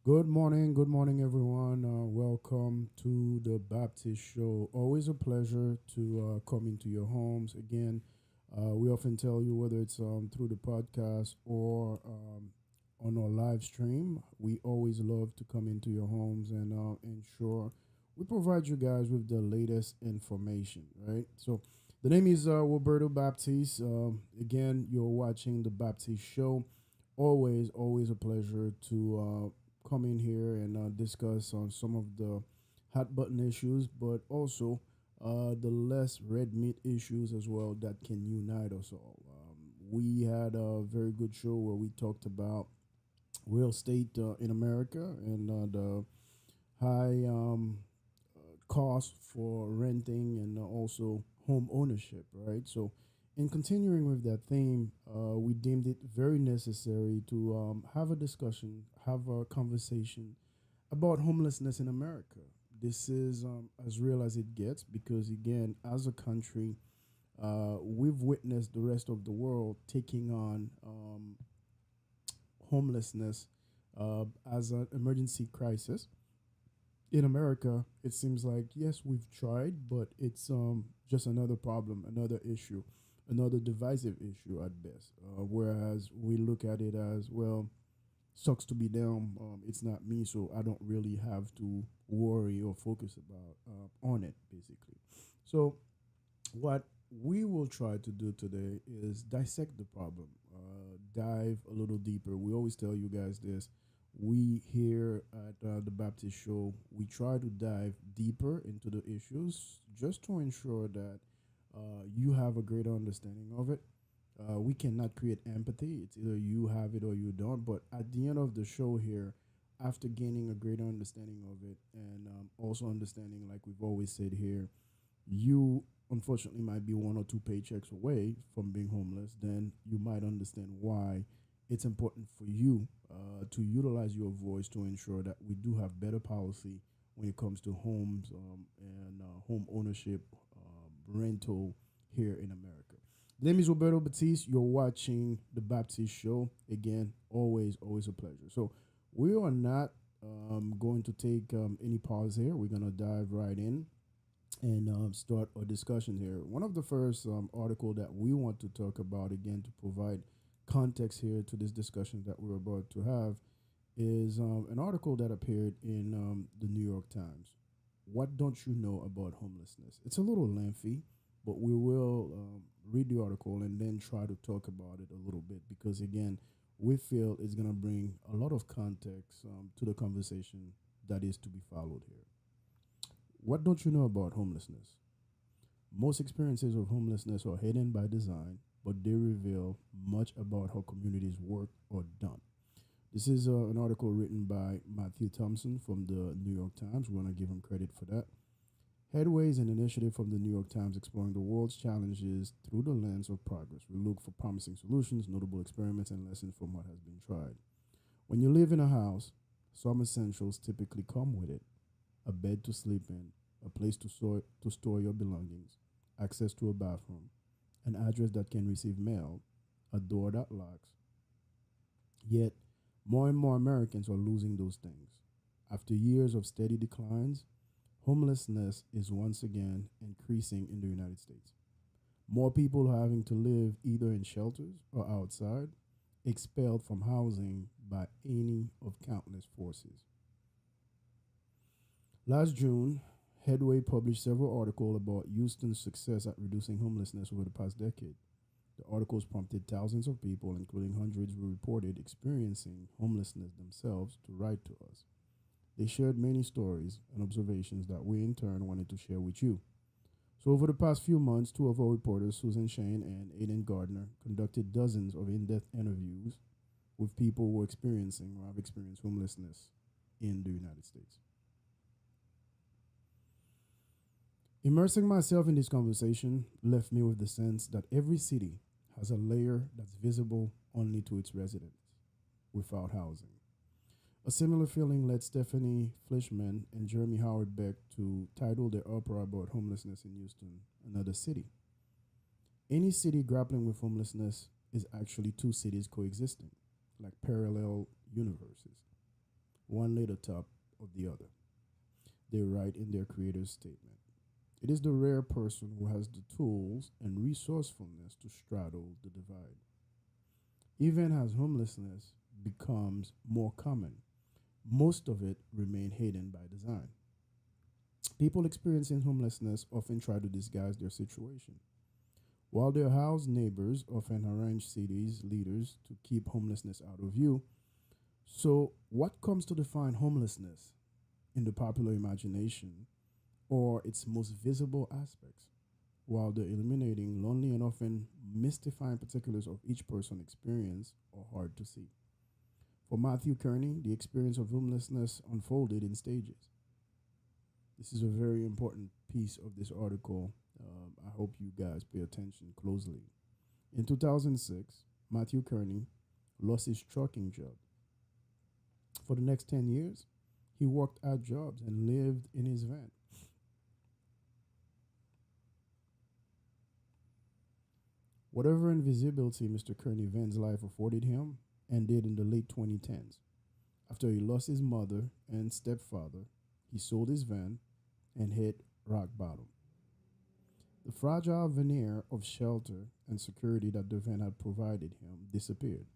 Good morning, everyone. Welcome to the Baptiste Show. Always a pleasure to come into your homes. Again, we often tell you whether it's through the podcast or on our live stream, we always love to come into your homes and ensure we provide you guys with the latest information, right? So, the name is Roberto Baptiste. Again, you're watching the Baptiste Show. Always a pleasure to come in here and discuss on some of the hot button issues, but also the less red meat issues as well that can unite us all. We had a very good show where we talked about real estate in America and the high cost for renting and also home ownership, right? So, in continuing with that theme, we deemed it very necessary to have a discussion, have a conversation about homelessness in America. This is as real as it gets because, again, as a country, we've witnessed the rest of the world taking on homelessness as an emergency crisis. In America, it seems like yes, we've tried, but it's just another problem, another issue, another divisive issue at best. Whereas we look at it as well, sucks to be them. It's not me, so I don't really have to worry or focus about on it, basically. So what we will try to do today is dissect the problem, dive a little deeper. We always tell you guys this. We here at the Baptist Show, we try to dive deeper into the issues just to ensure that you have a greater understanding of it. We cannot create empathy. It's either you have it or you don't. But at the end of the show here, after gaining a greater understanding of it and also understanding, like we've always said here, you unfortunately might be one or two paychecks away from being homeless, then you might understand why it's important for you to utilize your voice to ensure that we do have better policy when it comes to homes and home ownership, rental here in America. The name is Roberto Batiste. You're watching the Baptiste Show. Again, always a pleasure. So we are not going to take any pause here. We're going to dive right in and start a discussion here. One of the first article that we want to talk about again to provide context here to this discussion that we're about to have is an article that appeared in the New York Times. What don't you know about homelessness? It's a little lengthy, but we will read the article and then try to talk about it a little bit because again, we feel it's going to bring a lot of context to the conversation that is to be followed here. What don't you know about homelessness? Most experiences of homelessness are hidden by design, but they reveal much about how communities work or done. This is an article written by Matthew Thompson from the New York Times. We want to give him credit for that. Headway is an initiative from the New York Times exploring the world's challenges through the lens of progress. We look for promising solutions, notable experiments, and lessons from what has been tried. When you live in a house, some essentials typically come with it: a bed to sleep in, a place to store your belongings, access to a bathroom, an address that can receive mail, a door that locks. Yet, more and more Americans are losing those things. After years of steady declines, homelessness is once again increasing in the United States. More people are having to live either in shelters or outside, expelled from housing by any of countless forces. Last June, Headway published several articles about Houston's success at reducing homelessness over the past decade. The articles prompted thousands of people, including hundreds who reported experiencing homelessness themselves, to write to us. They shared many stories and observations that we in turn wanted to share with you. So, over the past few months, two of our reporters, Susan Shane and Aidan Gardner, conducted dozens of in depth interviews with people who are experiencing or have experienced homelessness in the United States. Immersing myself in this conversation left me with the sense that every city has a layer that's visible only to its residents without housing. A similar feeling led Stephanie Fleischman and Jeremy Howard Beck to title their opera about homelessness in Houston, Another City. Any city grappling with homelessness is actually two cities coexisting, like parallel universes. one laid atop of the other. They write in their creator's statement. It is the rare person who has the tools and resourcefulness to straddle the divide. Even as homelessness becomes more common, most of it remain hidden by design. People experiencing homelessness often try to disguise their situation. While their house neighbors often arrange cities leaders to keep homelessness out of view. So, what comes to define homelessness in the popular imagination or its most visible aspects, while the illuminating, lonely, and often mystifying particulars of each person's experience are hard to see? For Matthew Kearney, the experience of homelessness unfolded in stages. This is a very important piece of this article. I hope you guys pay attention closely. In 2006, Matthew Kearney lost his trucking job. For the next 10 years, he worked odd jobs and lived in his van. Whatever invisibility Mr. Kearney Van's life afforded him ended in the late 2010s. After he lost his mother and stepfather, he sold his van and hit rock bottom. The fragile veneer of shelter and security that the van had provided him disappeared.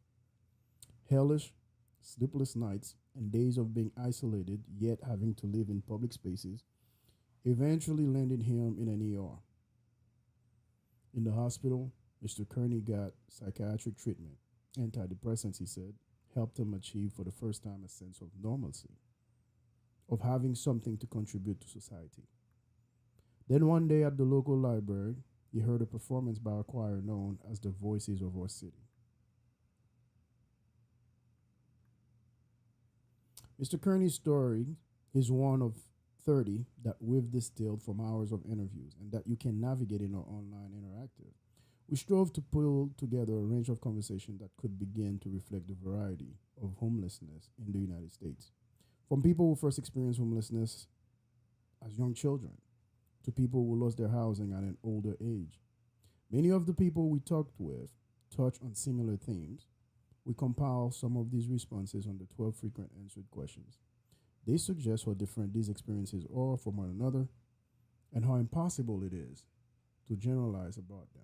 Hellish, sleepless nights and days of being isolated yet having to live in public spaces eventually landed him in an ER. In the hospital, Mr. Kearney got psychiatric treatment. Antidepressants, he said, helped him achieve for the first time a sense of normalcy, of having something to contribute to society. Then one day at the local library, he heard a performance by a choir known as the Voices of Our City. Mr. Kearney's story is one of 30 that we've distilled from hours of interviews and that you can navigate in our online interactive. We strove to pull together a range of conversation that could begin to reflect the variety of homelessness in the United States. From people who first experienced homelessness as young children to people who lost their housing at an older age. Many of the people we talked with touch on similar themes. We compile some of these responses on the 12 frequent answered questions. They suggest how different these experiences are from one another and how impossible it is to generalize about them.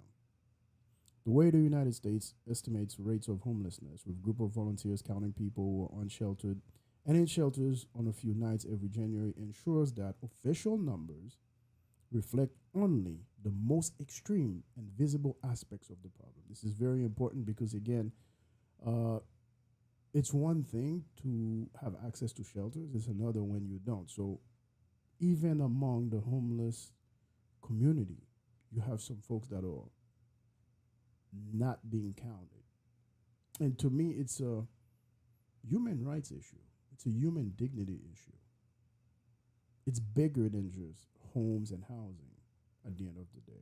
The way the United States estimates rates of homelessness, with a group of volunteers counting people who are unsheltered and in shelters on a few nights every January, ensures that official numbers reflect only the most extreme and visible aspects of the problem. This is very important because, again, uh, it's one thing to have access to shelters, it's another when you don't. So, even among the homeless community, you have some folks that are not being counted. And to me, it's a human rights issue, it's a human dignity issue. It's bigger than just homes and housing at the end of the day.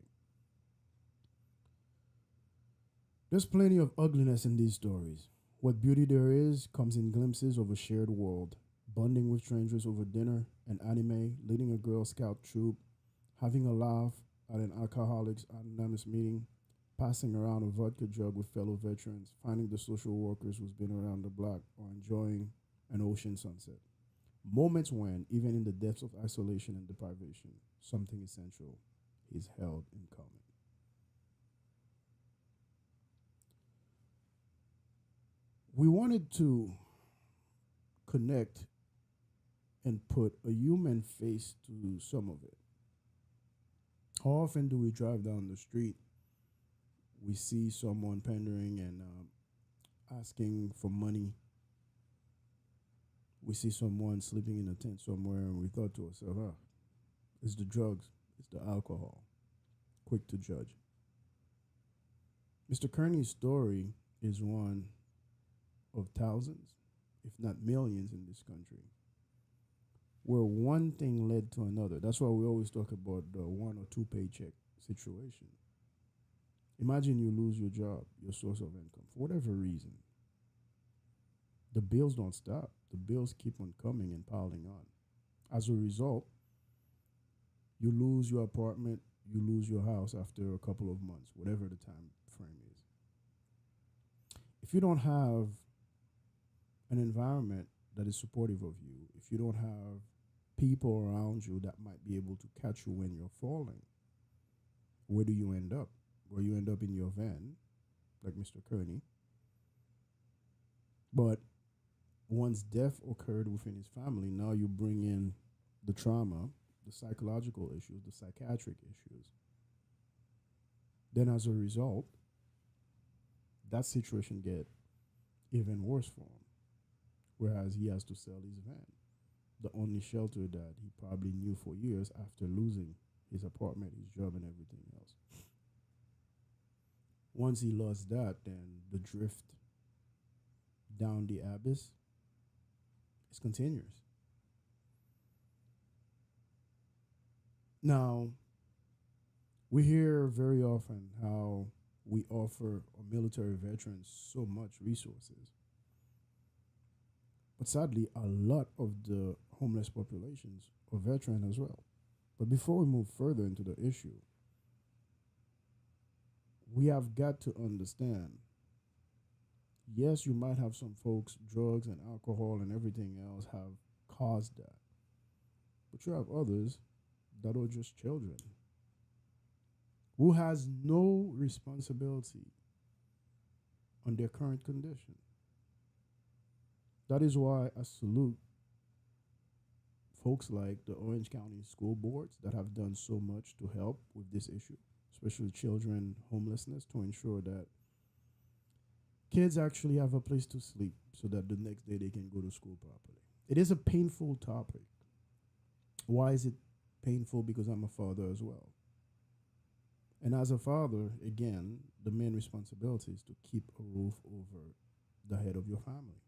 There's plenty of ugliness in these stories. What beauty there is comes in glimpses of a shared world, bonding with strangers over dinner and anime, leading a Girl Scout troop, having a laugh at an Alcoholics Anonymous meeting, passing around a vodka jug with fellow veterans, finding the social workers who's been around the block, or enjoying an ocean sunset. Moments when, even in the depths of isolation and deprivation, something essential is held in common. We wanted to connect and put a human face to some of it. How often do we drive down the street? We see someone pandering and asking for money. We see someone sleeping in a tent somewhere, and we thought to ourselves, it's the drugs, it's the alcohol. Quick to judge. Mr. Kearney's story is one of thousands, if not millions, in this country, where one thing led to another. That's why we always talk about the one or two paycheck situation. Imagine you lose your job, your source of income, for whatever reason. The bills don't stop. The bills keep on coming and piling on. As a result, you lose your apartment, you lose your house after a couple of months, whatever the time frame is. If you don't have an environment that is supportive of you, if you don't have people around you that might be able to catch you when you're falling, where do you end up? Where you end up in your van, like Mr. Kearney. But once death occurred within his family, now you bring in the trauma, the psychological issues, the psychiatric issues. Then as a result, that situation get even worse for him. Whereas he has to sell his van, the only shelter that he probably knew for years after losing his apartment, his job, and everything else. Once he lost that, then the drift down the abyss is continuous. Now, we hear very often how we offer our military veterans so much resources. But sadly, a lot of the homeless populations are veteran as well. But before we move further into the issue, we have got to understand, yes, you might have some folks, drugs and alcohol and everything else have caused that. But you have others that are just children who has no responsibility on their current condition. That is why I salute folks like the Orange County school boards that have done so much to help with this issue, especially children homelessness, to ensure that kids actually have a place to sleep so that the next day they can go to school properly. It is a painful topic. Why is it painful? Because I'm a father as well. And as a father, again, the main responsibility is to keep a roof over the head of your family.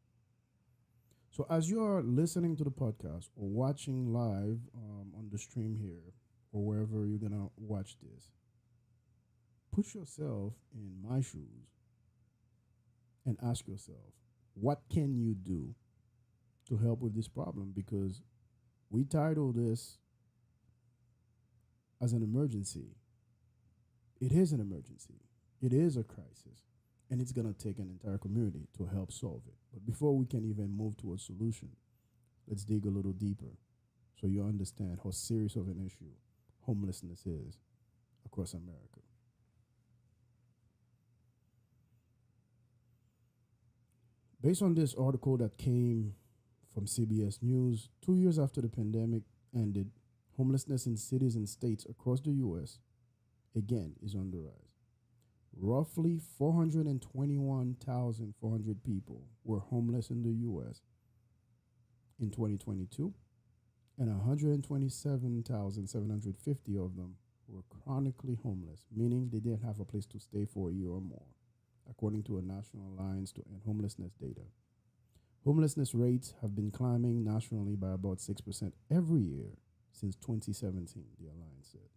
So as you are listening to the podcast or watching live on the stream here or wherever you're going to watch this, put yourself in my shoes and ask yourself, what can you do to help with this problem? Because we title this as an emergency. It is an emergency. It is a crisis. And it's going to take an entire community to help solve it. But before we can even move to a solution, let's dig a little deeper so you understand how serious of an issue homelessness is across America. Based on this article that came from CBS News, 2 years after the pandemic ended, homelessness in cities and states across the U.S. again is on the rise. Roughly 421,400 people were homeless in the U.S. in 2022, and 127,750 of them were chronically homeless, meaning they didn't have a place to stay for a year or more, according to a National Alliance to End Homelessness data. Homelessness rates have been climbing nationally by about 6% every year since 2017, the Alliance said.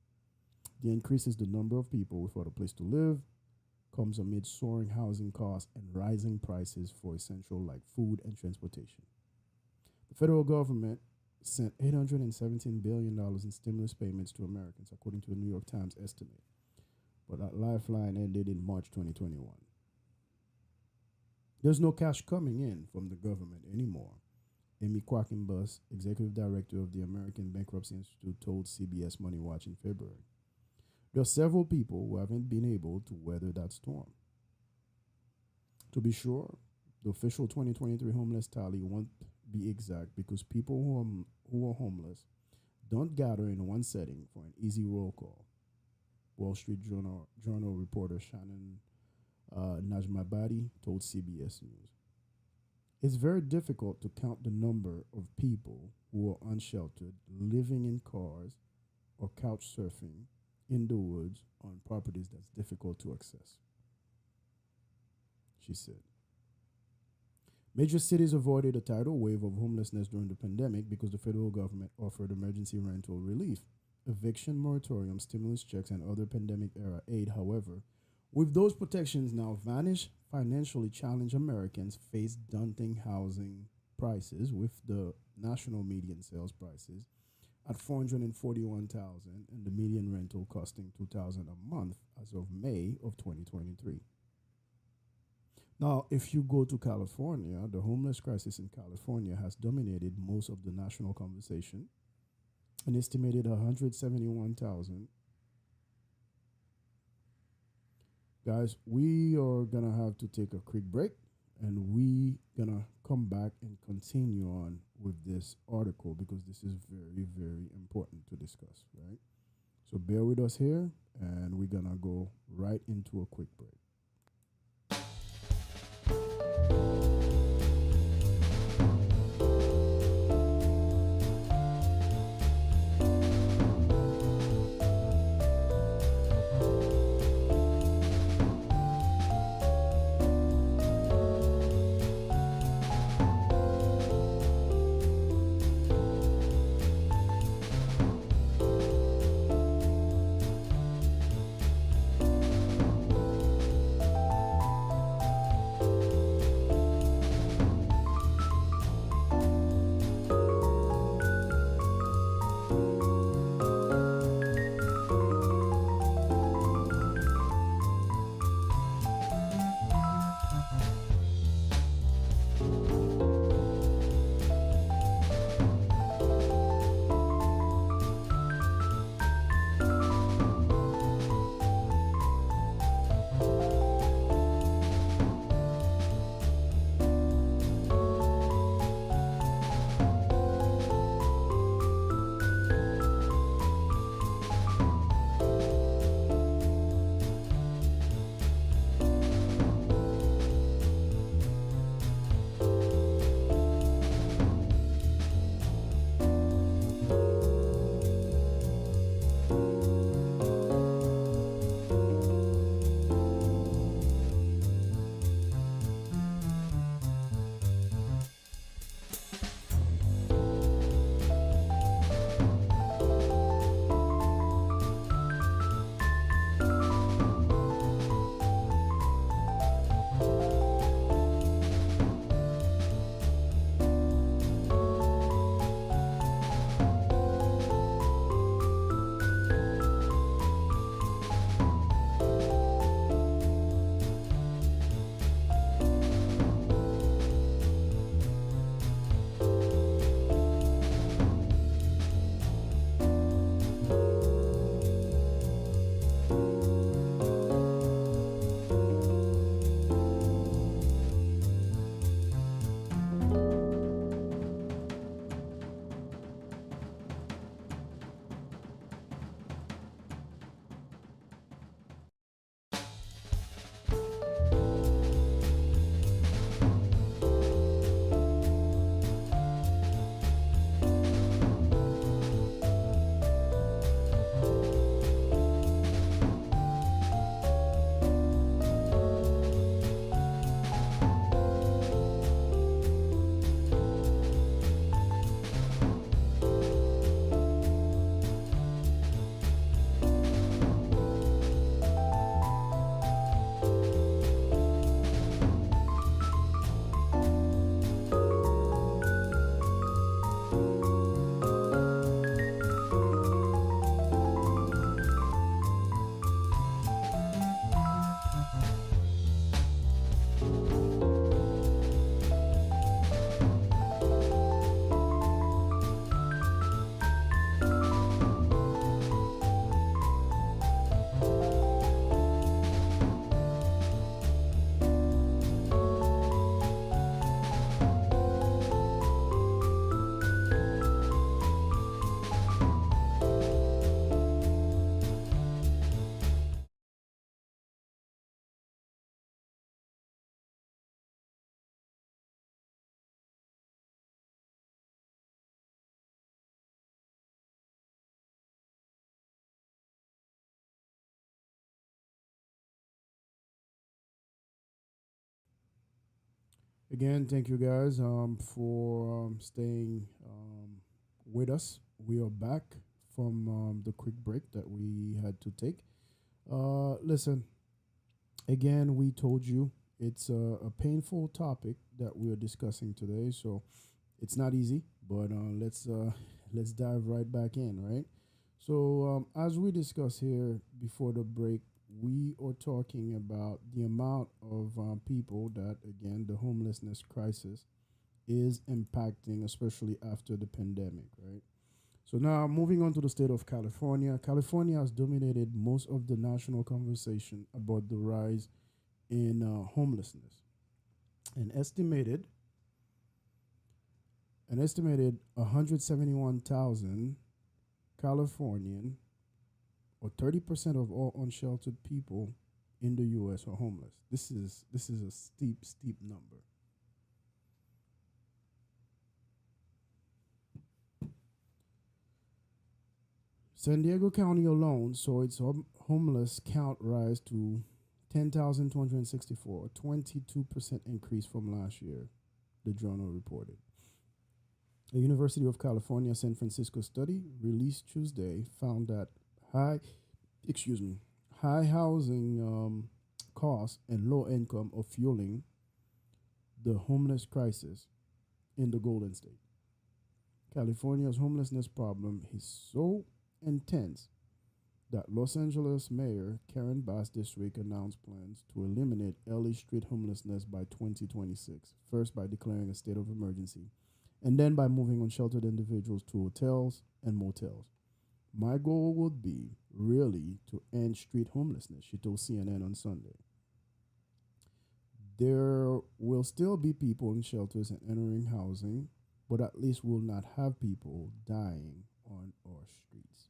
The increase is the number of people without a place to live, comes amid soaring housing costs and rising prices for essential like food and transportation. The federal government sent $817 billion in stimulus payments to Americans, according to a New York Times estimate. But that lifeline ended in March 2021. There's no cash coming in from the government anymore. Amy Quackenbus, executive director of the American Bankruptcy Institute, told CBS Money Watch in February. There are several people who haven't been able to weather that storm. To be sure, the official 2023 homeless tally won't be exact because people who are homeless don't gather in one setting for an easy roll call. Wall Street Journal reporter Shannon Najmabadi told CBS News. It's very difficult to count the number of people who are unsheltered, living in cars or couch surfing in the woods on properties that's difficult to access, she said. Major cities avoided a tidal wave of homelessness during the pandemic because the federal government offered emergency rental relief, eviction moratorium, stimulus checks, and other pandemic-era aid. However, with those protections now vanished, financially challenged Americans face daunting housing prices, with the national median sales prices at $441,000 and the median rental costing $2,000 a month as of May of 2023. Now, if you go to California, the homeless crisis in California has dominated most of the national conversation. An estimated 171,000. Guys, we are gonna have to take a quick break, and we gonna come back and continue on with this article because this is very, very important to discuss, right? So bear with us here, and we're gonna go right into a quick break. Again, thank you guys for staying with us. We are back from the quick break that we had to take. Listen, again, we told you it's a painful topic that we are discussing today, so it's not easy. But let's dive right back in, right? So as we discussed here before the break, we are talking about the amount of people that, again, the homelessness crisis is impacting, especially after the pandemic, right? So now moving on to the state of California. California has dominated most of the national conversation about the rise in homelessness. An estimated an estimated 171,000 Californian, or 30% of all unsheltered people in the US are homeless. This is a steep number. San Diego County alone saw its homeless count rise to 10,264, a 22% increase from last year, the journal reported. A University of California San Francisco study released Tuesday found that high, excuse me, high housing costs and low income are fueling the homeless crisis in the Golden State. California's homelessness problem is so intense that Los Angeles Mayor Karen Bass this week announced plans to eliminate LA street homelessness by 2026, first by declaring a state of emergency, and then by moving unsheltered individuals to hotels and motels. My goal would be really to end street homelessness, she told CNN on Sunday. There will still be people in shelters and entering housing, but at least we'll not have people dying on our streets.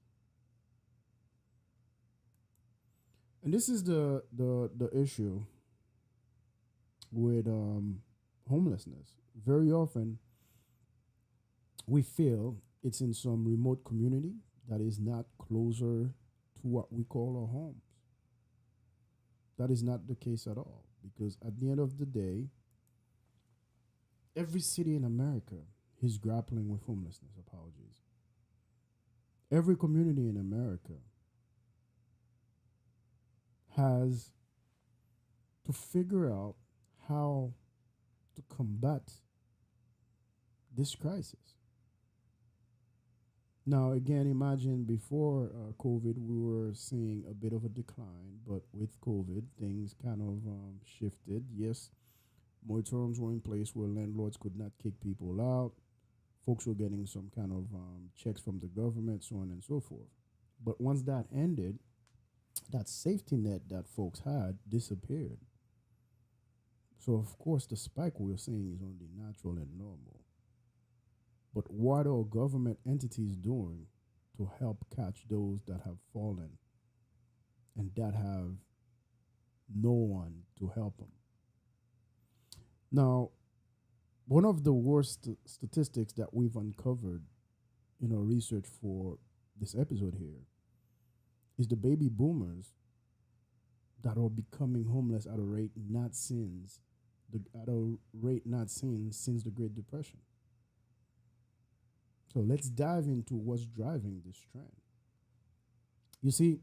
And this is the issue with homelessness. Very often, we feel it's in some remote community that is not closer to what we call our homes. That is not the case at all, because at the end of the day, every city in America is grappling with homelessness. Apologies. Every community in America has to figure out how to combat this crisis. Now, again, imagine before COVID, we were seeing a bit of a decline, but with COVID, things kind of shifted. Yes, moratoriums were in place where landlords could not kick people out. Folks were getting some kind of checks from the government, so on and so forth. But once that ended, that safety net that folks had disappeared. So, of course, the spike we're seeing is only natural and normal. But what are government entities doing to help catch those that have fallen and that have no one to help them? Now, one of the worst statistics that we've uncovered in our research for this episode here is the baby boomers that are becoming homeless at a rate not since the Great Depression. So let's dive into what's driving this trend. You see,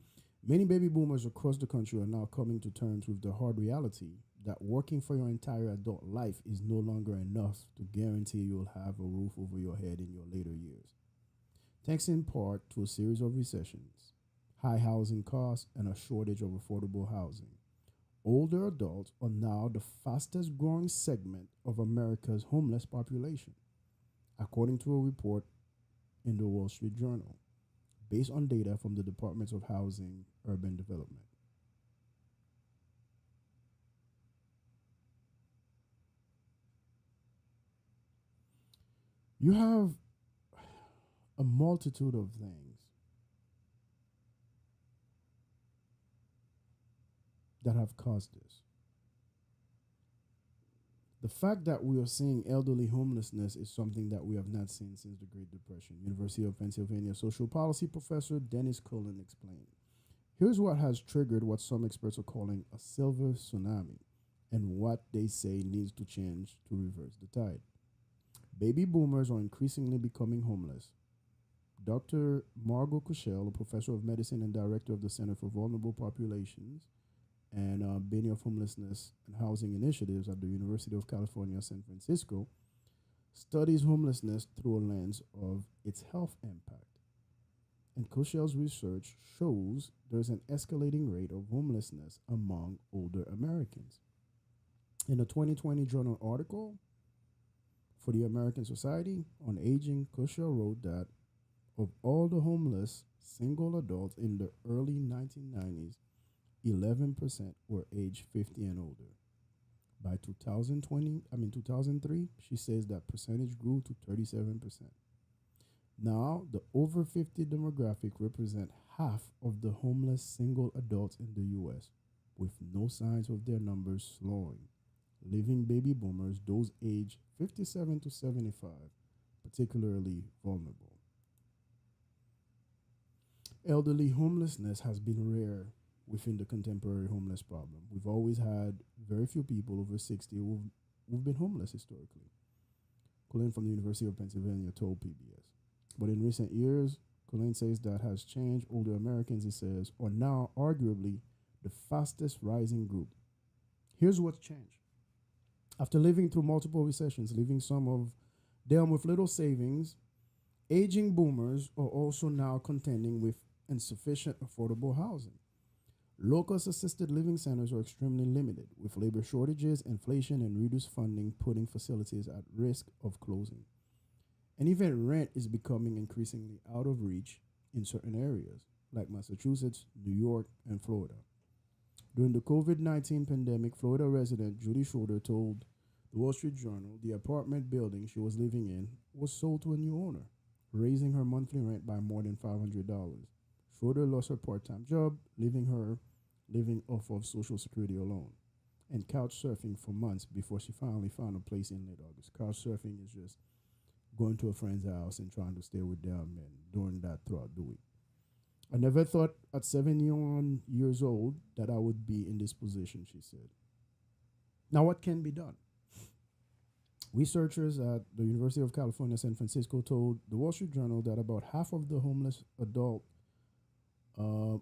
many baby boomers across the country are now coming to terms with the hard reality that working for your entire adult life is no longer enough to guarantee you'll have a roof over your head in your later years. Thanks in part to a series of recessions, high housing costs, and a shortage of affordable housing, older adults are now the fastest growing segment of America's homeless population, according to a report in the Wall Street Journal, based on data from the Departments of Housing, Urban Development. You have a multitude of things that have caused this. The fact that we are seeing elderly homelessness is something that we have not seen since the Great Depression. University of Pennsylvania social policy professor Dennis Cullen explained. Here's what has triggered what some experts are calling a silver tsunami and what they say needs to change to reverse the tide. Baby boomers are increasingly becoming homeless. Dr. Margot Cushell, a professor of medicine and director of the Center for Vulnerable Populations and Benny of Homelessness and Housing Initiatives at the University of California, San Francisco, studies homelessness through a lens of its health impact. And Cushel's research shows there's an escalating rate of homelessness among older Americans. In a 2020 journal article for the American Society on Aging, Cushel wrote that of all the homeless single adults in the early 1990s, 11% were age 50 and older. By 2003, she says that percentage grew to 37%. Now, the over 50 demographic represent half of the homeless single adults in the US, with no signs of their numbers slowing, leaving baby boomers, those aged 57 to 75, particularly vulnerable. Elderly homelessness has been rare within the contemporary homeless problem. We've always had very few people over 60 who've been homeless historically. Colleen from the University of Pennsylvania told PBS. But in recent years, Colleen says that has changed. Older Americans, he says, are now arguably the fastest rising group. Here's what's changed. After living through multiple recessions, leaving some of them with little savings, aging boomers are also now contending with insufficient affordable housing. Local assisted living centers are extremely limited, with labor shortages, inflation, and reduced funding putting facilities at risk of closing. And even rent is becoming increasingly out of reach in certain areas, like Massachusetts, New York, and Florida. During the COVID-19 pandemic, Florida resident Judy Schroeder told the Wall Street Journal the apartment building she was living in was sold to a new owner, raising her monthly rent by more than $500. Schroeder lost her part-time job, leaving her living off of Social Security alone, and couch surfing for months before she finally found a place in late August. Couch surfing is just going to a friend's house and trying to stay with them and doing that throughout the week. I never thought at 71 years old that I would be in this position, she said. Now, what can be done? Researchers at the University of California, San Francisco told the Wall Street Journal that about half of the homeless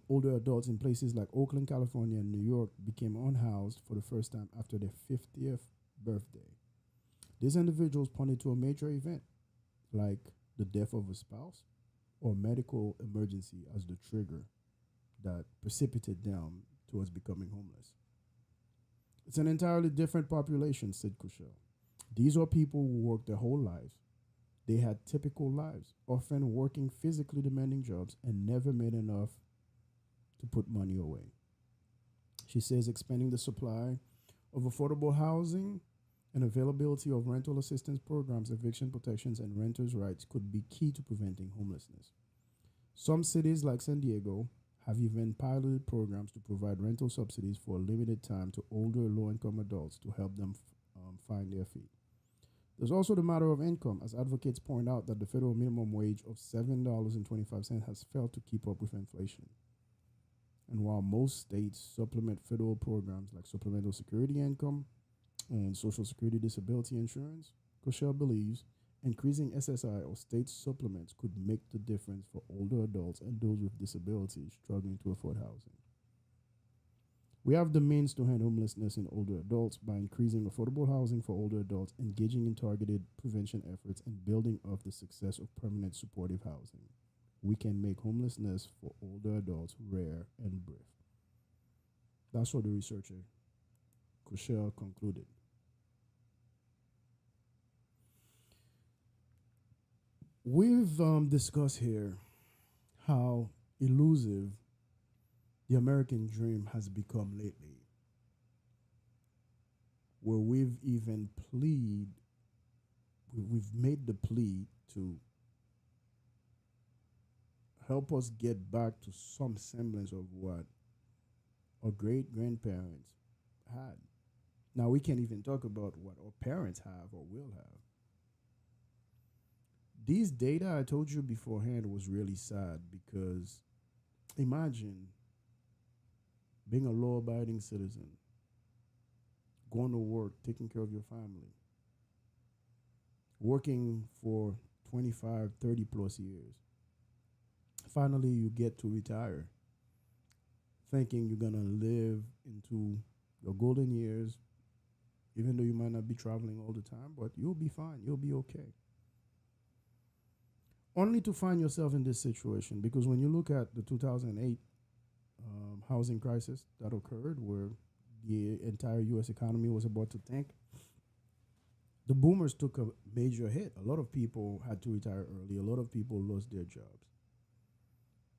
older adults in places like Oakland, California, and New York became unhoused for the first time after their 50th birthday. These individuals pointed to a major event like the death of a spouse or medical emergency as the trigger that precipitated them towards becoming homeless. It's an entirely different population, said Cushel. These are people who worked their whole lives. They had typical lives, often working physically demanding jobs and never made enough to put money away. She says expanding the supply of affordable housing and availability of rental assistance programs, eviction protections, and renters' rights could be key to preventing homelessness. Some cities, like San Diego, have even piloted programs to provide rental subsidies for a limited time to older, low-income adults to help them find their feet. There's also the matter of income, as advocates point out that the federal minimum wage of $7.25 has failed to keep up with inflation. And while most states supplement federal programs like supplemental security income and Social Security disability insurance, Cushel believes increasing SSI or state supplements could make the difference for older adults and those with disabilities struggling to afford housing. We have the means to end homelessness in older adults by increasing affordable housing for older adults, engaging in targeted prevention efforts, and building up the success of permanent supportive housing. We can make homelessness for older adults rare and brief. That's what the researcher Cushel concluded. We've discussed here how elusive the American dream has become lately, where we've even we've made the plea to help us get back to some semblance of what our great grandparents had. Now, we can't even talk about what our parents have or will have. These data I told you beforehand was really sad because imagine being a law abiding citizen, going to work, taking care of your family, working for 25, 30 plus years. Finally, you get to retire, thinking you're going to live into your golden years, even though you might not be traveling all the time, but you'll be fine. You'll be okay. only to find yourself in this situation. Because when you look at the 2008 housing crisis that occurred, where the entire U.S. economy was about to tank, the boomers took a major hit. A lot of people had to retire early. A lot of people lost their jobs.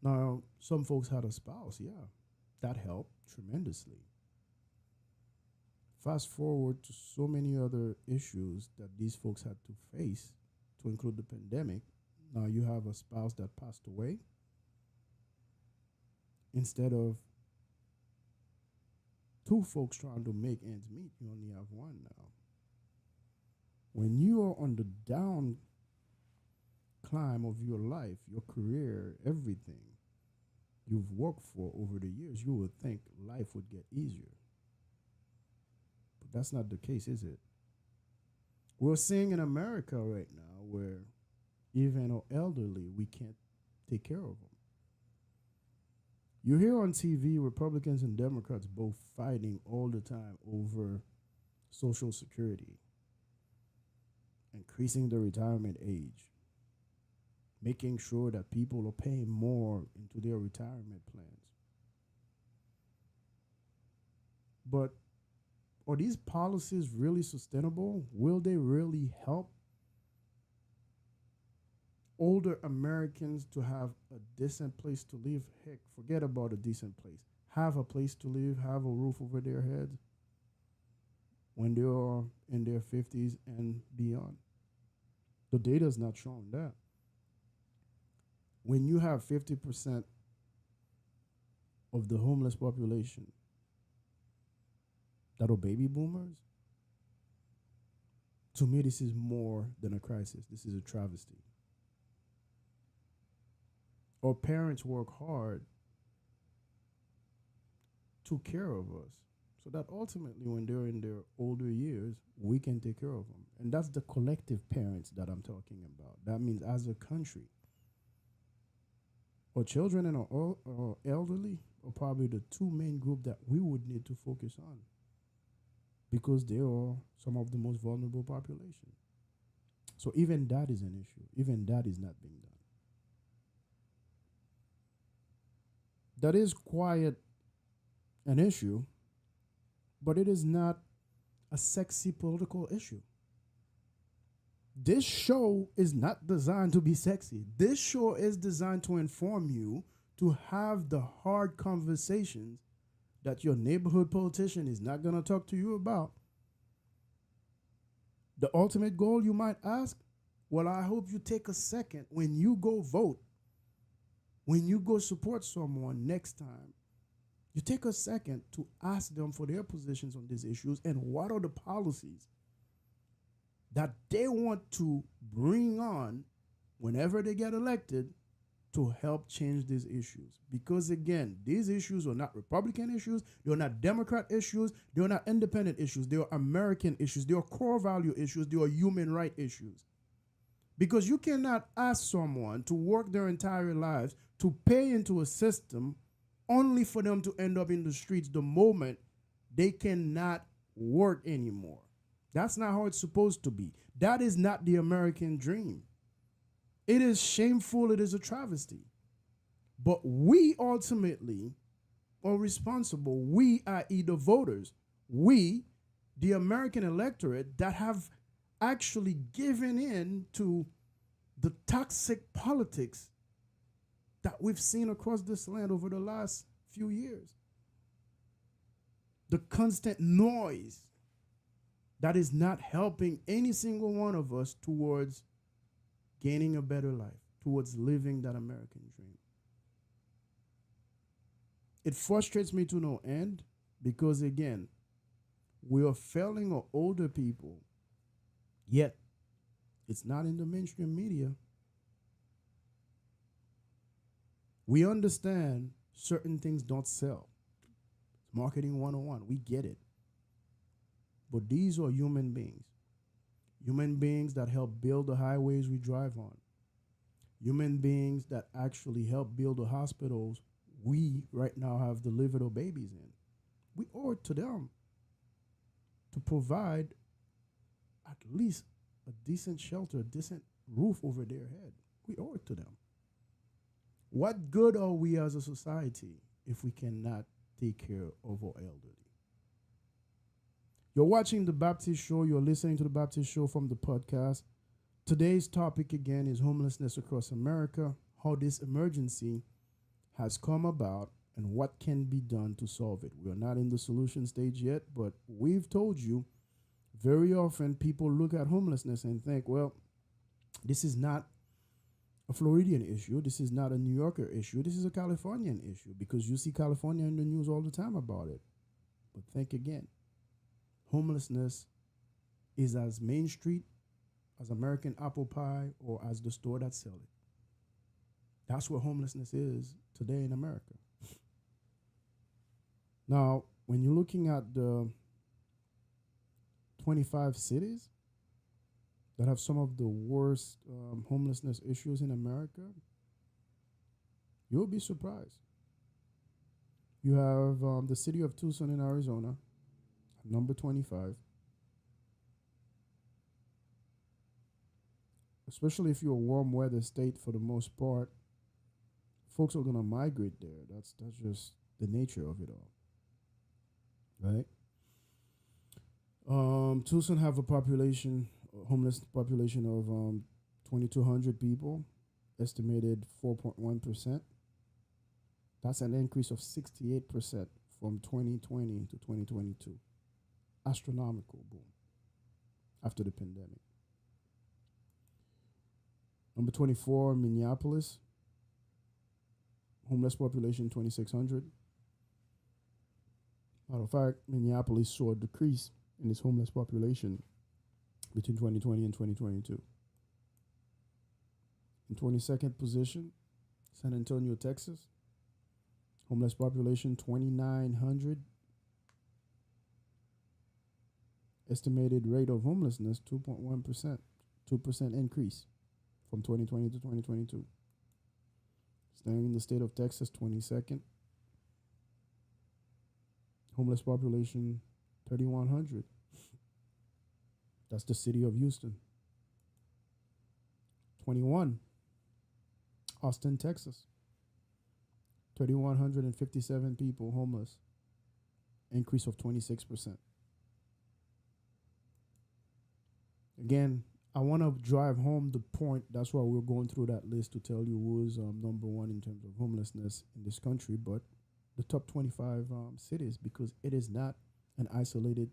Now, some folks had a spouse. Yeah, that helped tremendously. Fast forward to so many other issues that these folks had to face, to include the pandemic. Now you have a spouse that passed away. Instead of two folks trying to make ends meet, you only have one now. When you are on the down climb of your life, your career, everything you've worked for over the years, you would think life would get easier. But that's not the case, is it? We're seeing in America right now where even our elderly, we can't take care of them. You hear on TV Republicans and Democrats both fighting all the time over Social Security, increasing the retirement age, making sure that people are paying more into their retirement plans. But are these policies really sustainable? Will they really help older Americans to have a decent place to live? Heck, forget about a decent place. Have a place to live, have a roof over their heads when they are in their 50s and beyond. The data is not showing that. When you have 50% of the homeless population that are baby boomers, to me, this is more than a crisis. This is a travesty. Our parents work hard to care of us so that ultimately when they're in their older years, we can take care of them. And that's the collective parents that I'm talking about. That means as a country, our children and our elderly are probably the two main groups that we would need to focus on because they are some of the most vulnerable population. So even that is an issue. Even that is not being done. That is quite an issue, but it is not a sexy political issue. This show is not designed to be sexy. This show is designed to inform you to have the hard conversations that your neighborhood politician is not going to talk to you about. The ultimate goal, you might ask, well, I hope you take a second when you go vote, when you go support someone next time, you take a second to ask them for their positions on these issues and what are the policies that they want to bring on whenever they get elected to help change these issues. Because again, these issues are not Republican issues, they're not Democrat issues, they're not independent issues, they are American issues, they are core value issues, they are human right issues. Because you cannot ask someone to work their entire lives to pay into a system only for them to end up in the streets the moment they cannot work anymore. That's not how it's supposed to be. That is not the American dream. It is shameful. It is a travesty. But we ultimately are responsible. We, i.e. the voters, we, the American electorate that have actually given in to the toxic politics that we've seen across this land over the last few years. The constant noise that is not helping any single one of us towards gaining a better life, towards living that American dream. It frustrates me to no end because, again, we are failing our older people, yet it's not in the mainstream media. We understand certain things don't sell. It's marketing 101. We get it. But these are human beings that help build the highways we drive on, human beings that actually help build the hospitals we right now have delivered our babies in. We owe it to them to provide at least a decent shelter, a decent roof over their head. We owe it to them. What good are we as a society if we cannot take care of our elderly? You're watching the Baptiste Show. You're listening to the Baptiste Show from the podcast. Today's topic again is homelessness across America, how this emergency has come about, and what can be done to solve it. We are not in the solution stage yet, but we've told you very often people look at homelessness and think, well, this is not a Floridian issue. This is not a New Yorker issue. This is a Californian issue because you see California in the news all the time about it. But think again. Homelessness is as Main Street as American apple pie or as the store that sells it. That's what homelessness is today in America. Now, when you're looking at the 25 cities that have some of the worst homelessness issues in America, you'll be surprised. You have the city of Tucson in Arizona, number 25. Especially if you're a warm weather state for the most part, folks are going to migrate there. That's just the nature of it all. Right? Tucson have a population, homeless population of 2,200 people, estimated 4.1%. That's an increase of 68% from 2020 to 2022. Astronomical boom after the pandemic. Number 24, Minneapolis. Homeless population 2,600. Matter of fact, Minneapolis saw a decrease in its homeless population between 2020 and 2022. In 22nd position, San Antonio, Texas. Homeless population 2,900. Estimated rate of homelessness 2.1%, 2% increase from 2020 to 2022. Staying in the state of Texas, 22nd. Homeless population 3,100. That's the city of Houston. 21. Austin, Texas. 3,157 people homeless. Increase of 26%. Again, I want to drive home the point. That's why we're going through that list to tell you who is number one in terms of homelessness in this country, but the top 25 cities, because it is not an isolated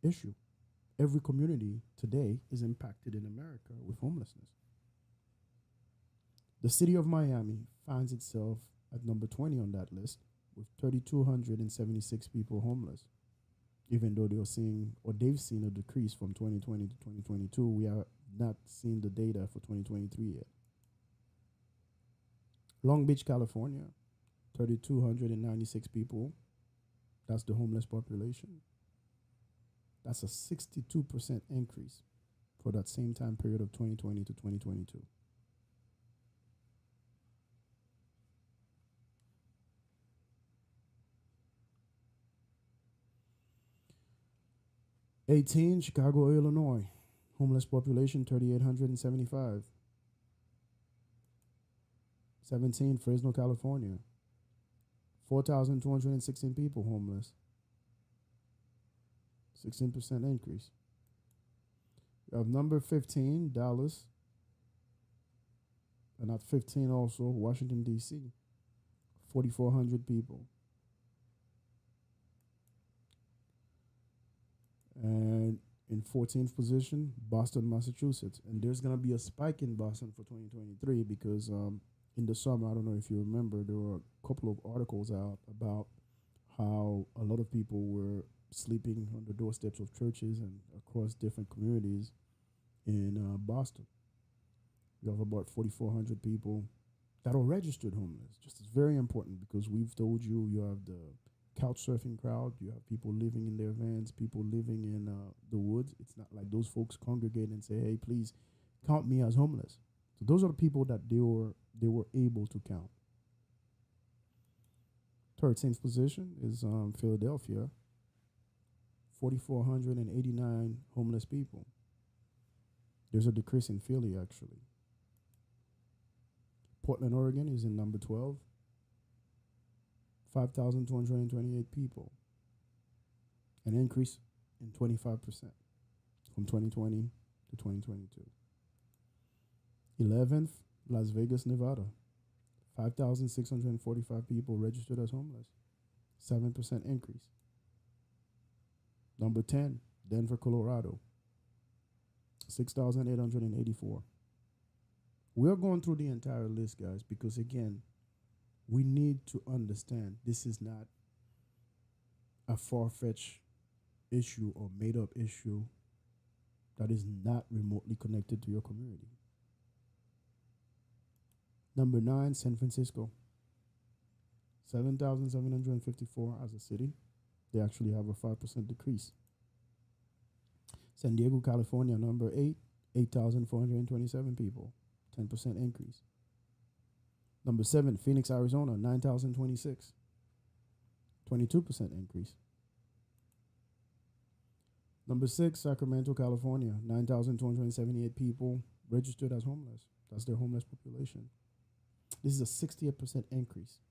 issue. Every community today is impacted in America with homelessness. The city of Miami finds itself at number 20 on that list with 3,276 people homeless. Even though they've seen a decrease from 2020 to 2022, we have not seen the data for 2023 yet. Long Beach, California, 3,296 people. That's the homeless population. That's a 62% increase for that same time period of 2020 to 2022. Chicago, Illinois. Homeless population 3,875. 17, Fresno, California. 4,216 people homeless. 16% increase. You have number 15, Dallas. And at 15 also, Washington, D.C. 4,400 people. And in 14th position, Boston, Massachusetts. And there's going to be a spike in Boston for 2023 because in the summer, I don't know if you remember, there were a couple of articles out about how a lot of people were sleeping on the doorsteps of churches and across different communities in Boston. You have about 4,400 people that are registered homeless. Just it's very important because we've told you you have the couch surfing crowd. You have people living in their vans, people living in the woods. It's not like those folks congregate and say, hey, please count me as homeless. So those are the people that they were able to count. 13th position is Philadelphia. 4,489 homeless people. There's a decrease in Philly, actually. Portland, Oregon is in number 12, 5,228 people, an increase in 25% from 2020 to 2022. 11th, Las Vegas, Nevada, 5,645 people registered as homeless, 7% increase. Number 10, Denver, Colorado, 6,884. We're going through the entire list, guys, because again, we need to understand this is not a far-fetched issue or made-up issue that is not remotely connected to your community. Number 9, San Francisco, 7,754 as a city. They actually have a 5% decrease. San Diego, California, number 8, 8,427 people, 10% increase. Number 7, Phoenix, Arizona, 9,026, 22% increase. Number 6, Sacramento, California, 9,278 people registered as homeless. That's their homeless population. This is a 68% increase.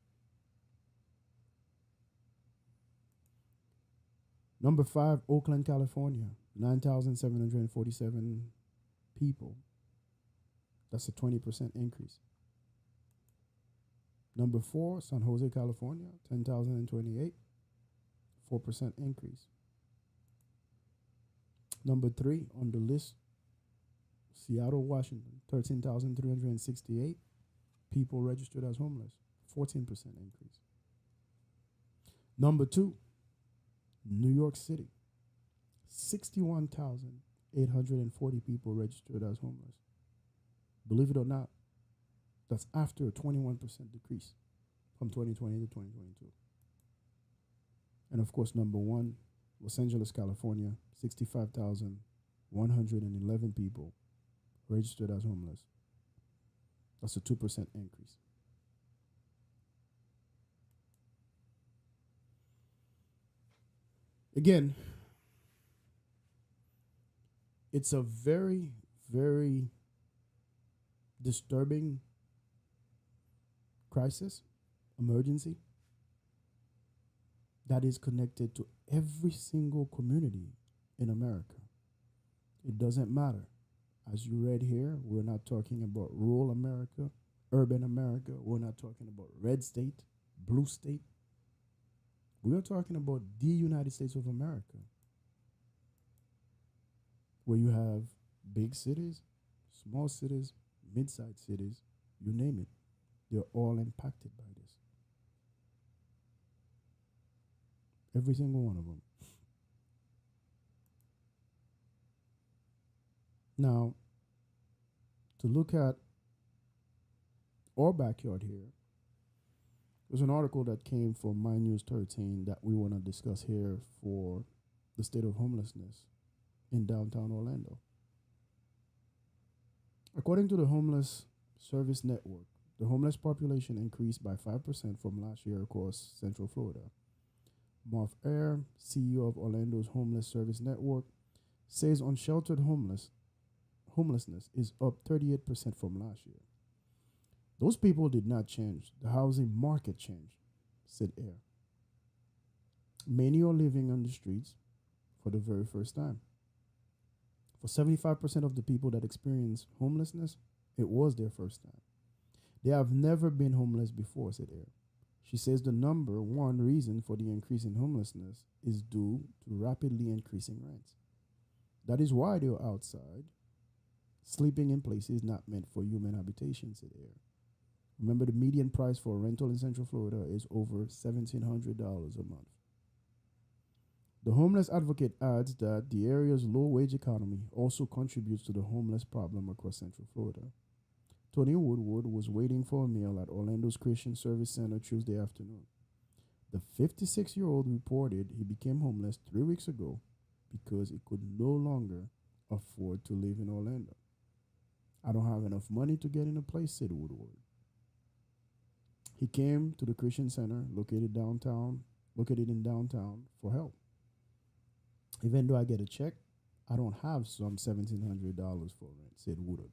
Number 5, Oakland, California, 9,747 people. That's a 20% increase. Number 4, San Jose, California, 10,028, 4% increase. Number 3 on the list, Seattle, Washington, 13,368 people registered as homeless, 14% increase. Number 2, New York City, 61,840 people registered as homeless. Believe it or not, that's after a 21% decrease from 2020 to 2022. And of course, number 1, Los Angeles, California, 65,111 people registered as homeless. That's a 2% increase. Again, it's a very, very disturbing crisis, emergency, that is connected to every single community in America. It doesn't matter. As you read here, we're not talking about rural America, urban America. We're not talking about red state, blue state. We are talking about the United States of America, where you have big cities, small cities, mid-sized cities, you name it. They're all impacted by this. Every single one of them. Now, to look at our backyard here, there's an article that came from My News 13 that we want to discuss here for the state of homelessness in downtown Orlando. According to the Homeless Service Network, the homeless population increased by 5% from last year across Central Florida. Marv Ayer, CEO of Orlando's Homeless Service Network, says unsheltered homelessness is up 38% from last year. Those people did not change. The housing market changed, said Ayer. Many are living on the streets for the very first time. For 75% of the people that experience homelessness, it was their first time. They have never been homeless before, said Ayer. She says the number one reason for the increase in homelessness is due to rapidly increasing rents. That is why they're outside, sleeping in places not meant for human habitation, said Ayer. Remember, the median price for a rental in Central Florida is over $1,700 a month. The homeless advocate adds that the area's low-wage economy also contributes to the homeless problem across Central Florida. Tony Woodward was waiting for a meal at Orlando's Christian Service Center Tuesday afternoon. The 56-year-old reported he became homeless 3 weeks ago because he could no longer afford to live in Orlando. I don't have enough money to get in a place, said Woodward. He came to the Christian Center located in downtown for help. Even though I get a check, I don't have some $1,700 for rent, said Woodward.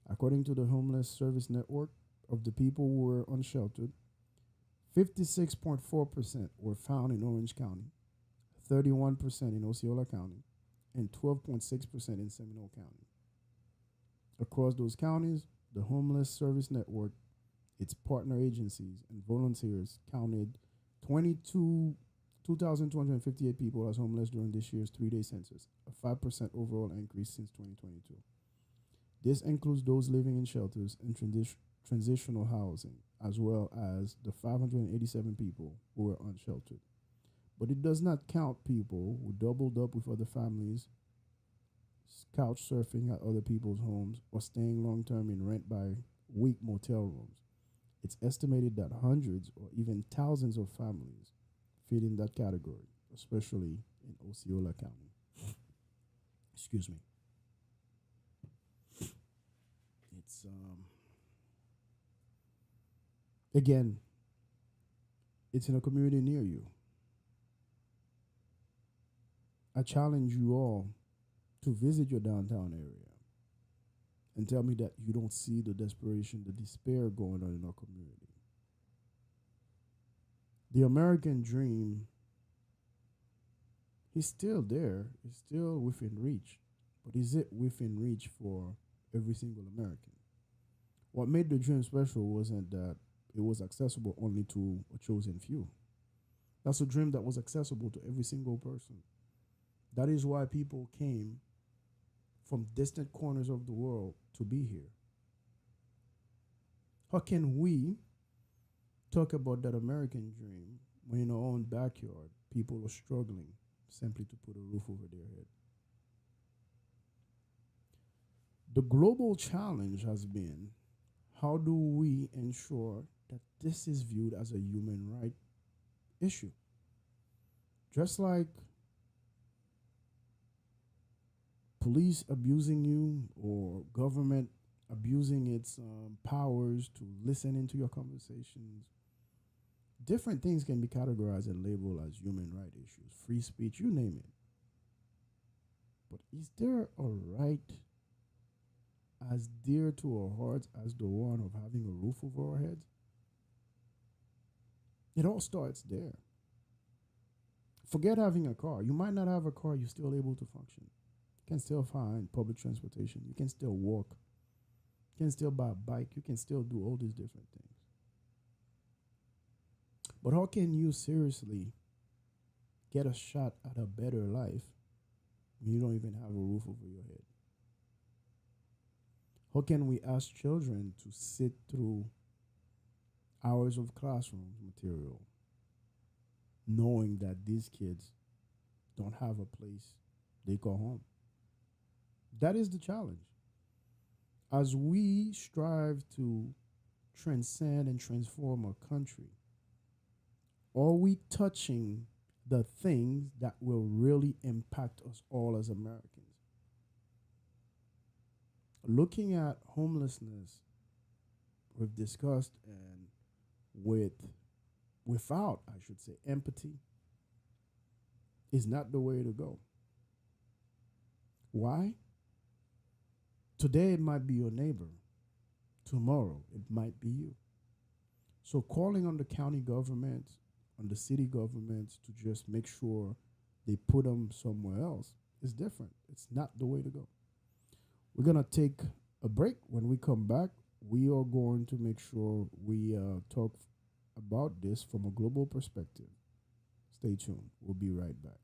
According to the Homeless Service Network, of the people who were unsheltered, 56.4% were found in Orange County, 31% in Osceola County, and 12.6% in Seminole County. Across those counties, the Homeless Service Network, its partner agencies, and volunteers counted 22 2,258 people as homeless during this year's 3-day census, a 5% overall increase since 2022. This includes those living in shelters and transitional housing, as well as the 587 people who were unsheltered. But it does not count people who doubled up with other families, couch surfing at other people's homes, or staying long term in rent by week motel rooms. It's estimated that hundreds or even thousands of families fit in that category, especially in Osceola County. Excuse me. It's again, it's in a community near you. I challenge you all to visit your downtown area and tell me that you don't see the desperation, the despair going on in our community. The American dream is still there, it's still within reach, but is it within reach for every single American? What made the dream special wasn't that it was accessible only to a chosen few. That's a dream that was accessible to every single person. That is why people came from distant corners of the world to be here. How can we talk about that American dream when in our own backyard people are struggling simply to put a roof over their head? The global challenge has been, how do we ensure that this is viewed as a human right issue? Just like police abusing you or government abusing its powers to listen into your conversations, different things can be categorized and labeled as human right issues, free speech, you name it. But is there a right as dear to our hearts as the one of having a roof over our heads? It all starts there. Forget having a car. You might not have a car, you're still able to function. You can still find public transportation. You can still walk. You can still buy a bike. You can still do all these different things. But how can you seriously get a shot at a better life when you don't even have a roof over your head? How can we ask children to sit through hours of classroom material knowing that these kids don't have a place they call home? That is the challenge. As we strive to transcend and transform our country, are we touching the things that will really impact us all as Americans? Looking at homelessness, we've discussed, and without, I should say, empathy, is not the way to go. Why? Today it might be your neighbor. Tomorrow it might be you. So calling on the county government, on the city governments to just make sure they put them somewhere else is different. It's not the way to go. We're going to take a break. When we come back, we are going to make sure we talk about this from a global perspective. Stay tuned. We'll be right back.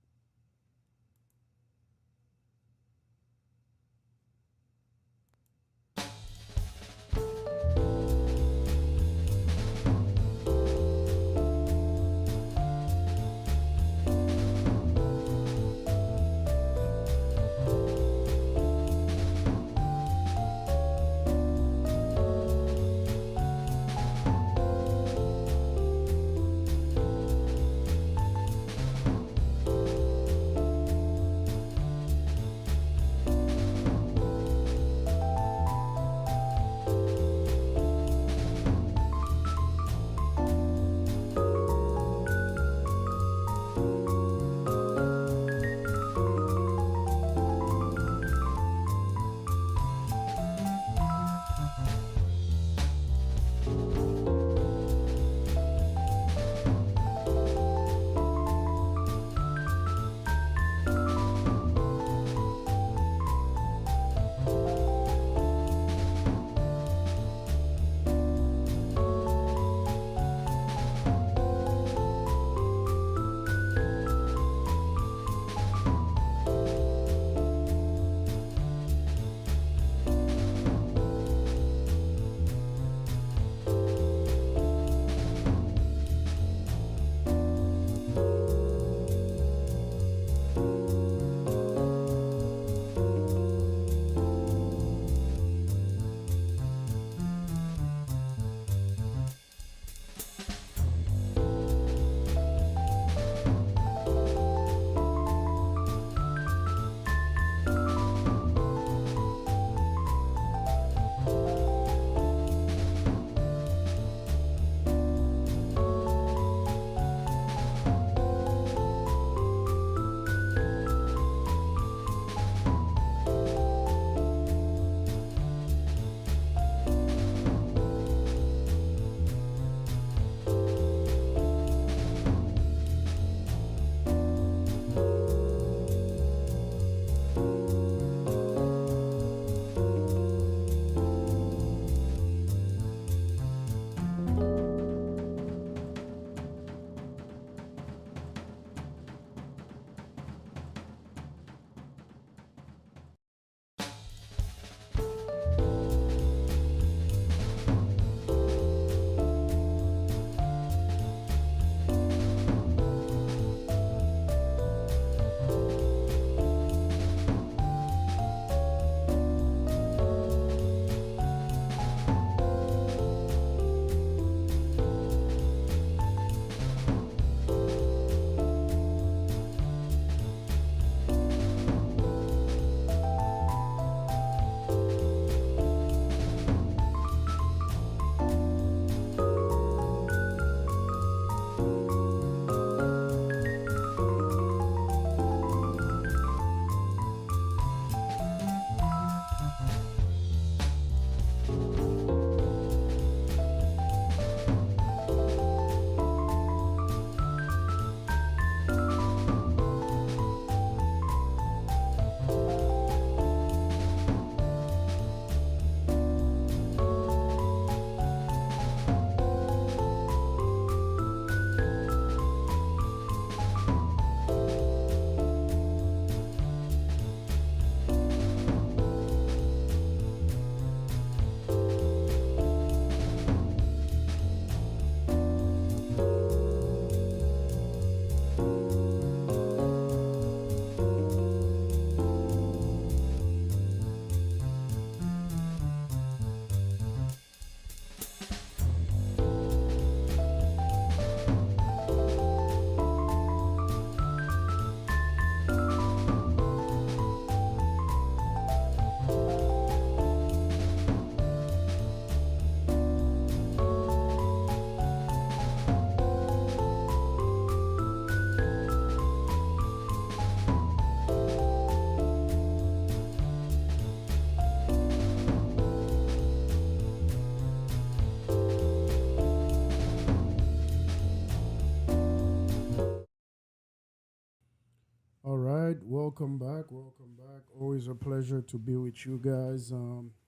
All right, welcome back. Welcome back. Always a pleasure to be with you guys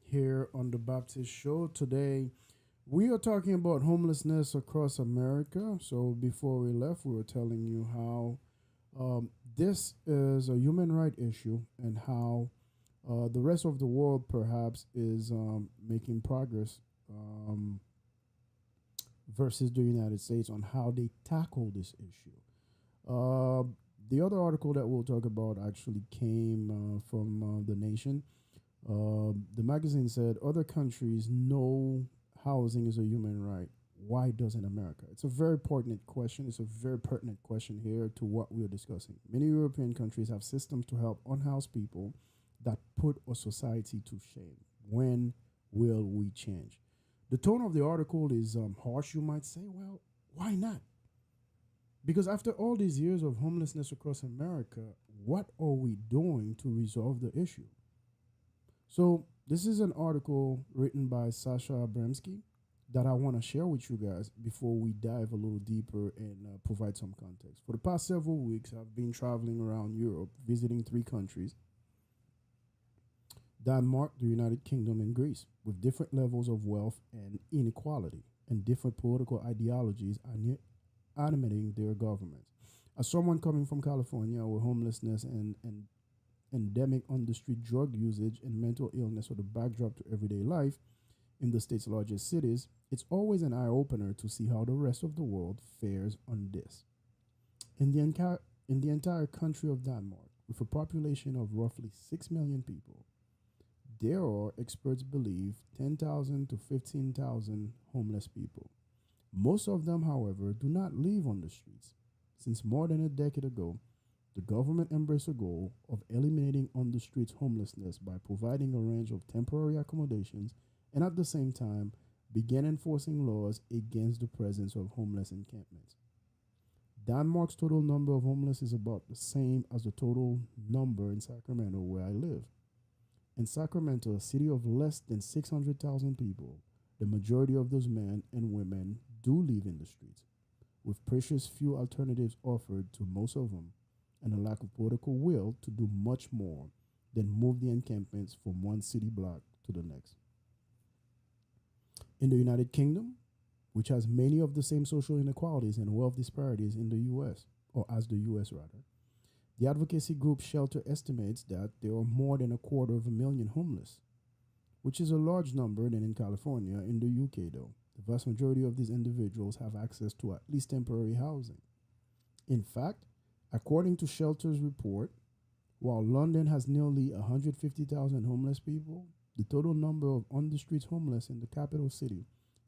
here on the Baptiste Show. Today, we are talking about homelessness across America. So, before we left, we were telling you how this is a human right issue and how the rest of the world perhaps is making progress versus the United States on how they tackle this issue. Uh, the other article that we'll talk about actually came from The Nation. The magazine said other countries know housing is a human right. Why doesn't America? It's a very pertinent question. It's a very pertinent question here to what we are discussing. Many European countries have systems to help unhoused people that put a society to shame. When will we change? The tone of the article is harsh, you might say. Well, why not? Because after all these years of homelessness across America, what are we doing to resolve the issue? So, this is an article written by Sasha Abramsky that I want to share with you guys before we dive a little deeper and provide some context. For the past several weeks, I've been traveling around Europe, visiting three countries: Denmark, the United Kingdom, and Greece, with different levels of wealth and inequality and different political ideologies animating their governments. As someone coming from California, where homelessness and endemic on the street drug usage and mental illness are the backdrop to everyday life in the state's largest cities, it's always an eye opener to see how the rest of the world fares on this. In in the entire country of Denmark, with a population of roughly 6 million people, there are, experts believe, 10,000 to 15,000 homeless people. Most of them, however, do not live on the streets. Since more than a decade ago, the government embraced a goal of eliminating on the streets homelessness by providing a range of temporary accommodations and at the same time began enforcing laws against the presence of homeless encampments. Denmark's total number of homeless is about the same as the total number in Sacramento, where I live. In Sacramento, a city of less than 600,000 people, the majority of those men and women do live in the streets, with precious few alternatives offered to most of them, and a lack of political will to do much more than move the encampments from one city block to the next. In the United Kingdom, which has many of the same social inequalities and wealth disparities in the US, or as the US rather, the advocacy group Shelter estimates that there are more than a quarter of a million homeless, which is a large number than in California. In the UK, though, the vast majority of these individuals have access to at least temporary housing. In fact, according to Shelter's report, while London has nearly 150,000 homeless people, the total number of on the streets homeless in the capital city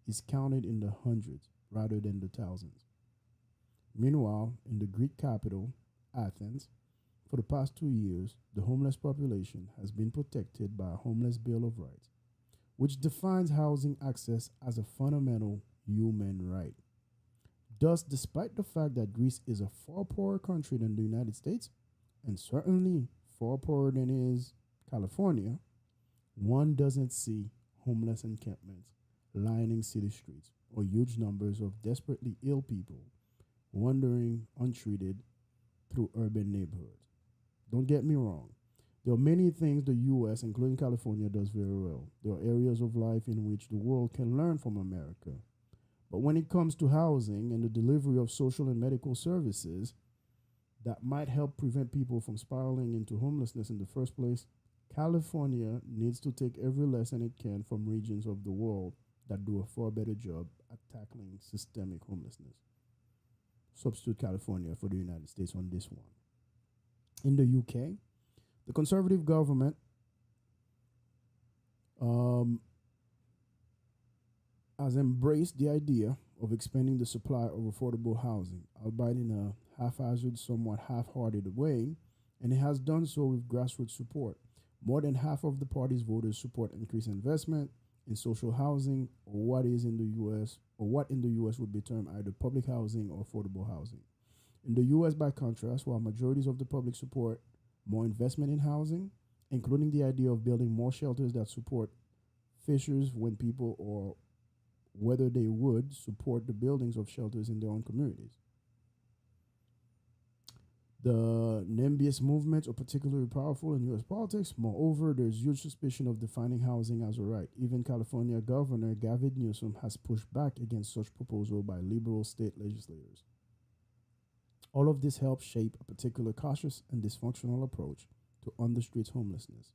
is counted in the hundreds rather than the thousands. Meanwhile, in the Greek capital, Athens, for the past 2 years, the homeless population has been protected by a Homeless Bill of Rights, which defines housing access as a fundamental human right. Thus, despite the fact that Greece is a far poorer country than the United States, and certainly far poorer than is California, one doesn't see homeless encampments lining city streets or huge numbers of desperately ill people wandering untreated through urban neighborhoods. Don't get me wrong. There are many things the US, including California, does very well. There are areas of life in which the world can learn from America. But when it comes to housing and the delivery of social and medical services that might help prevent people from spiraling into homelessness in the first place, California needs to take every lesson it can from regions of the world that do a far better job at tackling systemic homelessness. Substitute California for the United States on this one. In the UK, the Conservative government um, has embraced the idea of expanding the supply of affordable housing, albeit in a haphazard, somewhat half-hearted way, and it has done so with grassroots support. More than half of the party's voters support increased investment in social housing, or what is in the US, or what in the US would be termed either public housing or affordable housing. In the US, by contrast, while majorities of the public support more investment in housing, including the idea of building more shelters that support fishers when people or whether they would support the buildings of shelters in their own communities. The NIMBYist movements are particularly powerful in U.S. politics. Moreover, there's huge suspicion of defining housing as a right. Even California Governor Gavin Newsom has pushed back against such proposal by liberal state legislators. All of this helps shape a particular cautious and dysfunctional approach to on-the-streets homelessness.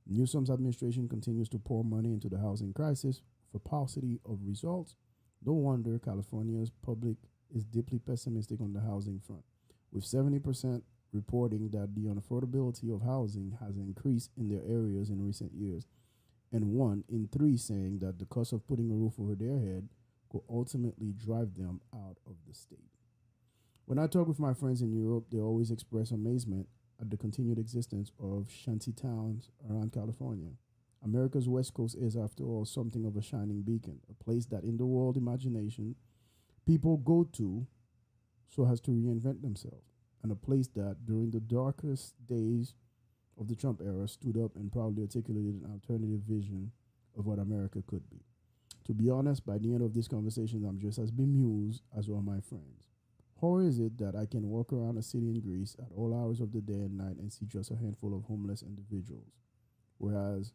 Newsom's administration continues to pour money into the housing crisis with a paucity of results. No wonder California's public is deeply pessimistic on the housing front, with 70% reporting that the unaffordability of housing has increased in their areas in recent years, and 1 in 3 saying that the cost of putting a roof over their head could ultimately drive them out of the state. When I talk with my friends in Europe, they always express amazement at the continued existence of shanty towns around California. America's West Coast is, after all, something of a shining beacon, a place that in the world imagination people go to so as to reinvent themselves, and a place that during the darkest days of the Trump era stood up and proudly articulated an alternative vision of what America could be. To be honest, by the end of this conversation, I'm just as bemused as all my friends. How is it that I can walk around a city in Greece at all hours of the day and night and see just a handful of homeless individuals? Whereas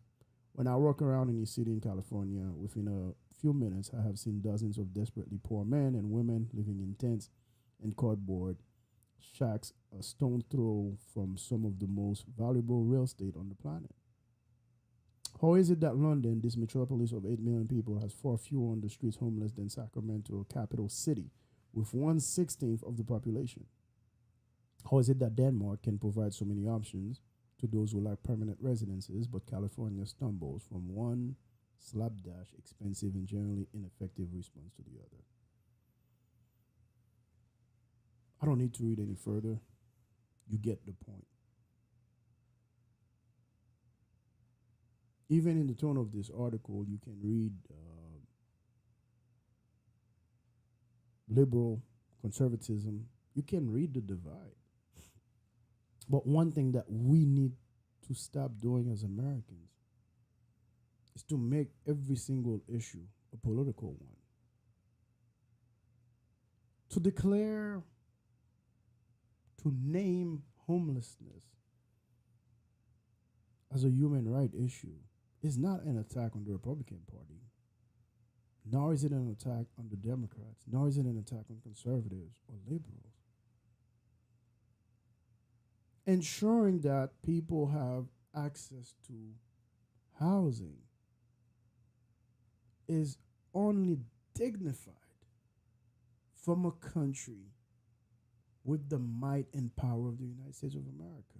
when I walk around in a city in California, within a few minutes, I have seen dozens of desperately poor men and women living in tents and cardboard shacks a stone throw from some of the most valuable real estate on the planet. How is it that London, this metropolis of 8 million people, has far fewer on the streets homeless than Sacramento, a capital city, with 1/16 of the population? How is it that Denmark can provide so many options to those who lack permanent residences, but California stumbles from one slapdash, expensive, and generally ineffective response to the other? I don't need to read any further. You get the point. Even in the tone of this article, you can read liberal conservatism. You can read the divide. But one thing that we need to stop doing as Americans is to make every single issue a political one. To declare, to name homelessness as a human right issue is not an attack on the Republican Party, nor is it an attack on the Democrats, nor is it an attack on conservatives or liberals. Ensuring that people have access to housing is only dignified from a country with the might and power of the United States of America.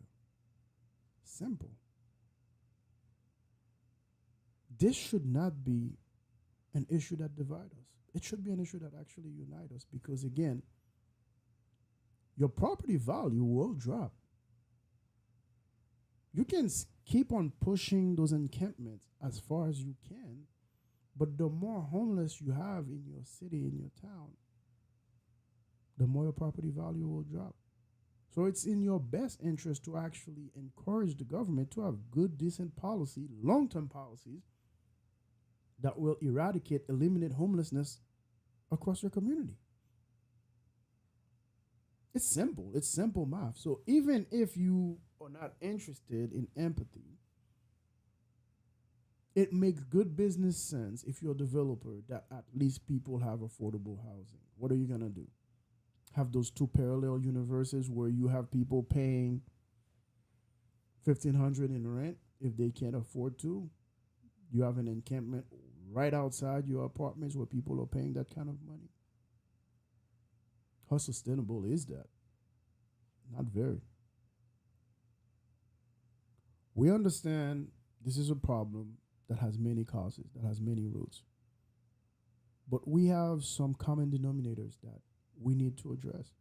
Simple. This should not be an issue that divides us. It should be an issue that actually unites us, because again, your property value will drop. You can keep on pushing those encampments as far as you can, but the more homeless you have in your city, in your town, the more your property value will drop. So it's in your best interest to actually encourage the government to have good, decent policy, long-term policies that will eliminate homelessness across your community. It's simple. It's simple math. So even if you are not interested in empathy, it makes good business sense if you're a developer that at least people have affordable housing. What are you going to do? Have those two parallel universes where you have people paying $1,500 in rent if they can't afford to? You have an encampment right outside your apartments where people are paying that kind of money. How sustainable is that? Not very. We understand this is a problem that has many causes, that has many roots. But we have some common denominators that we need to address.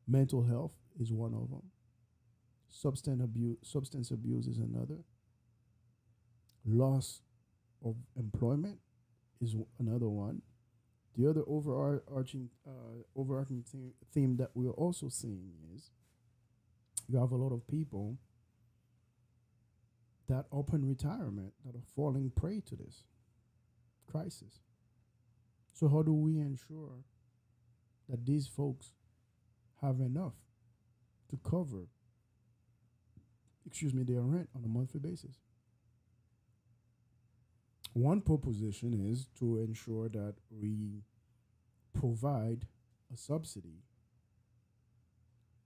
Mental health is one of them. Substance abuse is another. Loss of employment is another one. The other overarching theme that we're also seeing is you have a lot of people that are in retirement that are falling prey to this crisis. So how do we ensure that these folks have enough? to cover, their rent on a monthly basis. One proposition is to ensure that we provide a subsidy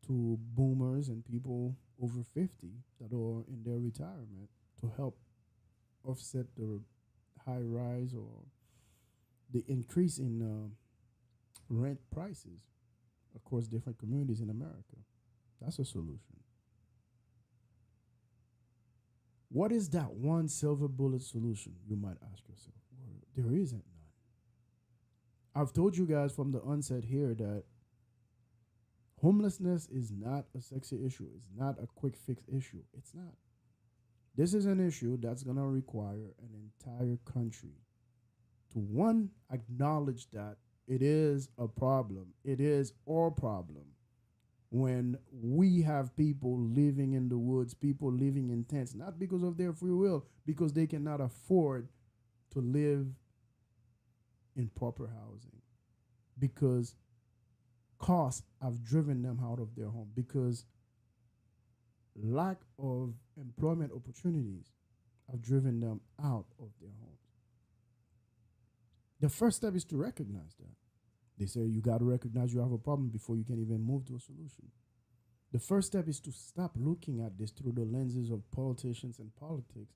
to boomers and people over 50 that are in their retirement to help offset the high rise or the increase in rent prices across different communities in America. That's a solution. What is that one silver bullet solution, you might ask yourself? Well, there isn't none. I've told you guys from the onset here that homelessness is not a sexy issue. It's not a quick fix issue. It's not. This is an issue that's going to require an entire country to, one, acknowledge that it is a problem. It is our problem when we have people living in the woods, people living in tents, not because of their free will, because they cannot afford to live in proper housing, because costs have driven them out of their home, because lack of employment opportunities have driven them out of their homes. The first step is to recognize that. They say you got to recognize you have a problem before you can even move to a solution. The first step is to stop looking at this through the lenses of politicians and politics,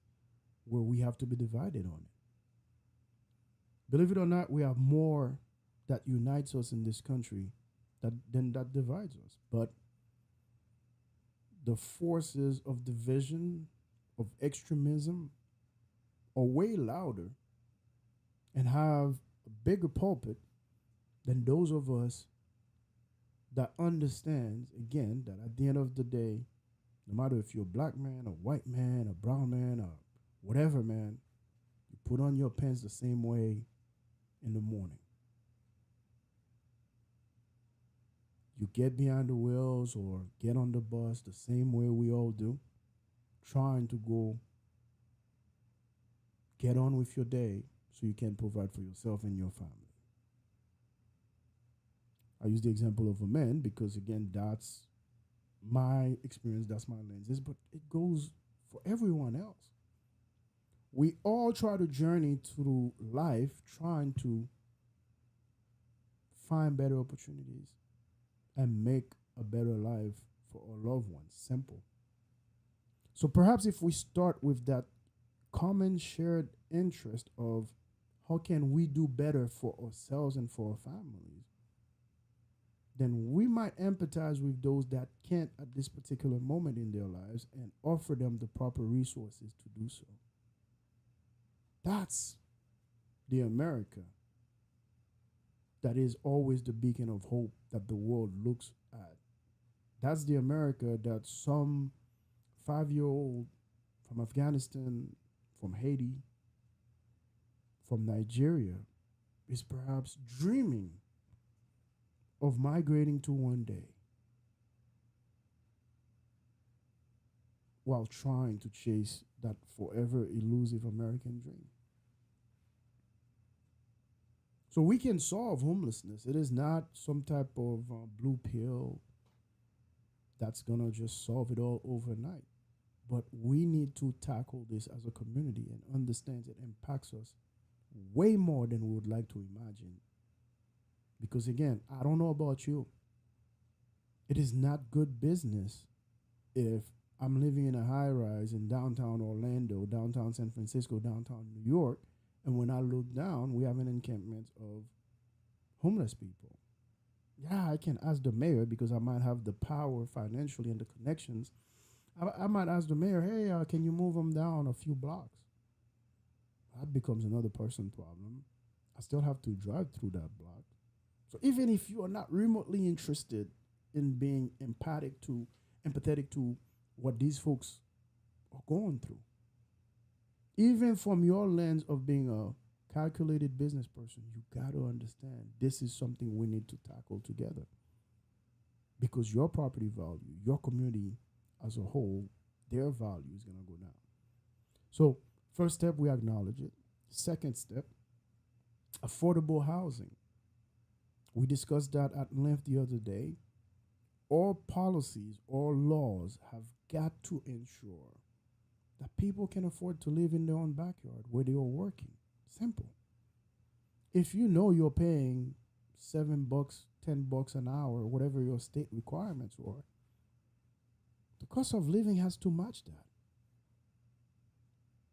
where we have to be divided on it. Believe it or not, we have more that unites us in this country than that divides us. But the forces of division, of extremism, are way louder and have a bigger pulpit than those of us that understands, again, that at the end of the day, no matter if you're a black man, a white man, a brown man, or whatever man, you put on your pants the same way in the morning. You get behind the wheels or get on the bus the same way we all do, trying to go get on with your day so you can provide for yourself and your family. I use the example of a man because, again, that's my experience, that's my lenses, but it goes for everyone else. We all try to journey through life trying to find better opportunities and make a better life for our loved ones. Simple. So perhaps if we start with that common shared interest of how can we do better for ourselves and for our families, then we might empathize with those that can't at this particular moment in their lives and offer them the proper resources to do so. That's the America that is always the beacon of hope that the world looks at. That's the America that some 5-year-old from Afghanistan, from Haiti, from Nigeria is perhaps dreaming of migrating to one day while trying to chase that forever elusive American dream. So we can solve homelessness. It is not some type of blue pill that's going to just solve it all overnight. But we need to tackle this as a community and understand it impacts us way more than we would like to imagine. Because again, I don't know about you. It is not good business if I'm living in a high rise in downtown Orlando, downtown San Francisco, downtown New York, and when I look down, we have an encampment of homeless people. Yeah, I can ask the mayor because I might have the power financially and the connections. I might ask the mayor, hey, can you move them down a few blocks? That becomes another person problem. I still have to drive through that block. So even if you are not remotely interested in being empathetic to what these folks are going through, even from your lens of being a calculated business person, you got to understand this is something we need to tackle together. Because your property value, your community as a whole, their value is going to go down. So first step, we acknowledge it. Second step, affordable housing. We discussed that at length the other day. All policies, all laws have got to ensure that people can afford to live in their own backyard where they are working. Simple. If you know you're paying $7, $10 an hour, whatever your state requirements are, the cost of living has to match that.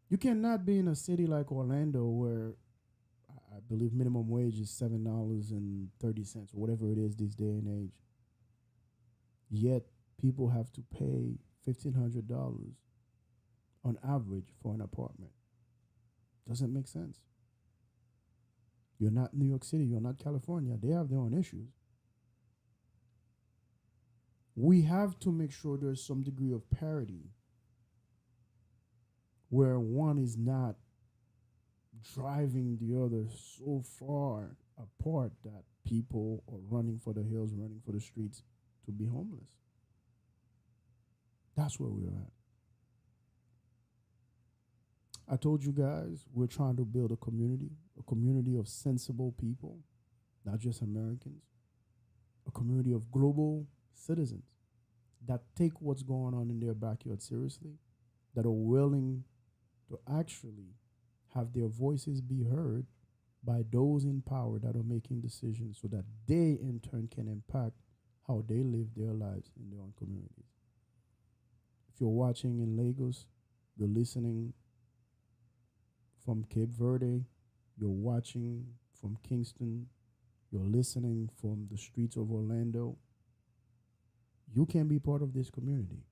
You cannot be in a city like Orlando where I believe minimum wage is $7.30 or whatever it is this day and age. Yet people have to pay $1,500 on average for an apartment. Doesn't make sense. You're not New York City, you're not California. They have their own issues. We have to make sure there's some degree of parity where one is not driving the other so far apart that people are running for the hills, running for the streets to be homeless. That's where we're at. I told you guys we're trying to build a community of sensible people, not just Americans, a community of global citizens that take what's going on in their backyard seriously, that are willing to actually have their voices be heard by those in power that are making decisions so that they in turn can impact how they live their lives in their own communities. If you're watching in Lagos, you're listening from Cape Verde, you're watching from Kingston, you're listening from the streets of Orlando, you can be part of this community.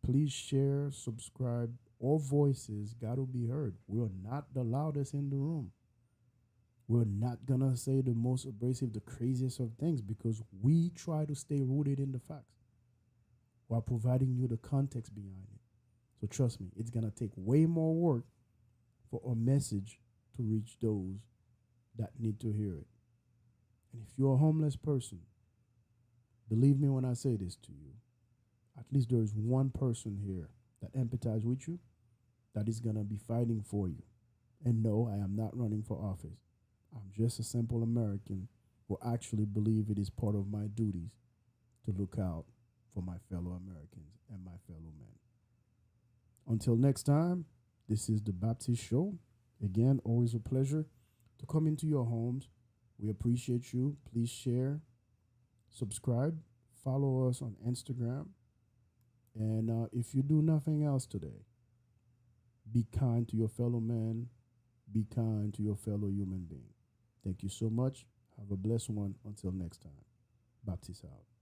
Please share, subscribe. All voices got to be heard. We're not the loudest in the room. We're not going to say the most abrasive, the craziest of things because we try to stay rooted in the facts while providing you the context behind it. So trust me, it's going to take way more work for a message to reach those that need to hear it. And if you're a homeless person, believe me when I say this to you, at least there is one person here that empathizes with you that is going to be fighting for you. And no, I am not running for office. I'm just a simple American who actually believe it is part of my duties to look out for my fellow Americans and my fellow men. Until next time, this is the Baptiste Show. Again, always a pleasure to come into your homes. We appreciate you. Please share, subscribe, follow us on Instagram. And if you do nothing else today, be kind to your fellow man. Be kind to your fellow human being. Thank you so much. Have a blessed one. Until next time. Baptiste out.